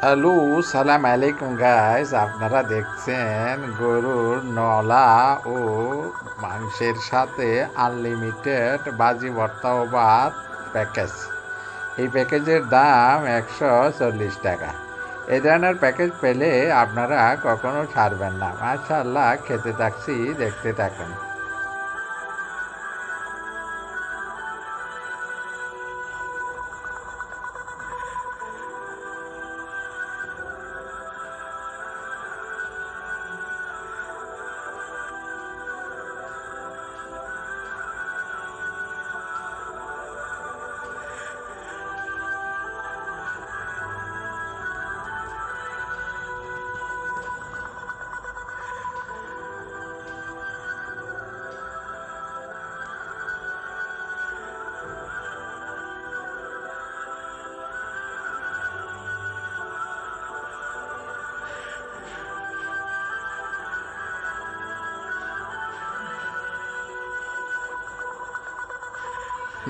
Hello, সালাম আলাইকুম guys. আপনারা দেখছেন গরুর নলা ও মাংসের সাথে আনলিমিটেড বাজি ভর্তা ও ভাত প্যাকেজ। এই প্যাকেজের দাম 140 টাকা। এই ধরনের প্যাকেজ পেলে আপনারা কখনো ছাড়বেন না। মাশাআল্লাহ, খেতে থাকছি, দেখতে থাকুন।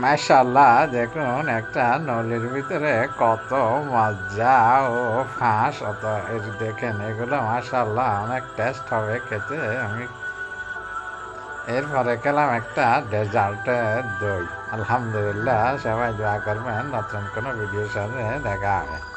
মাশাআল্লাহ, দেখুন একটা নলের ভিতরে কত মজা ও ফাঁস অত দেখেন। এগুলো মাশাআল্লাহ অনেক টেস্ট হবে খেতে। আমি এরপরে খেলাম একটা ডেজার্টের দই। আলহামদুলিল্লাহ, সবাই দোয়া করবেন। নতুন কোনো ভিডিওর সাথে দেখা হবে।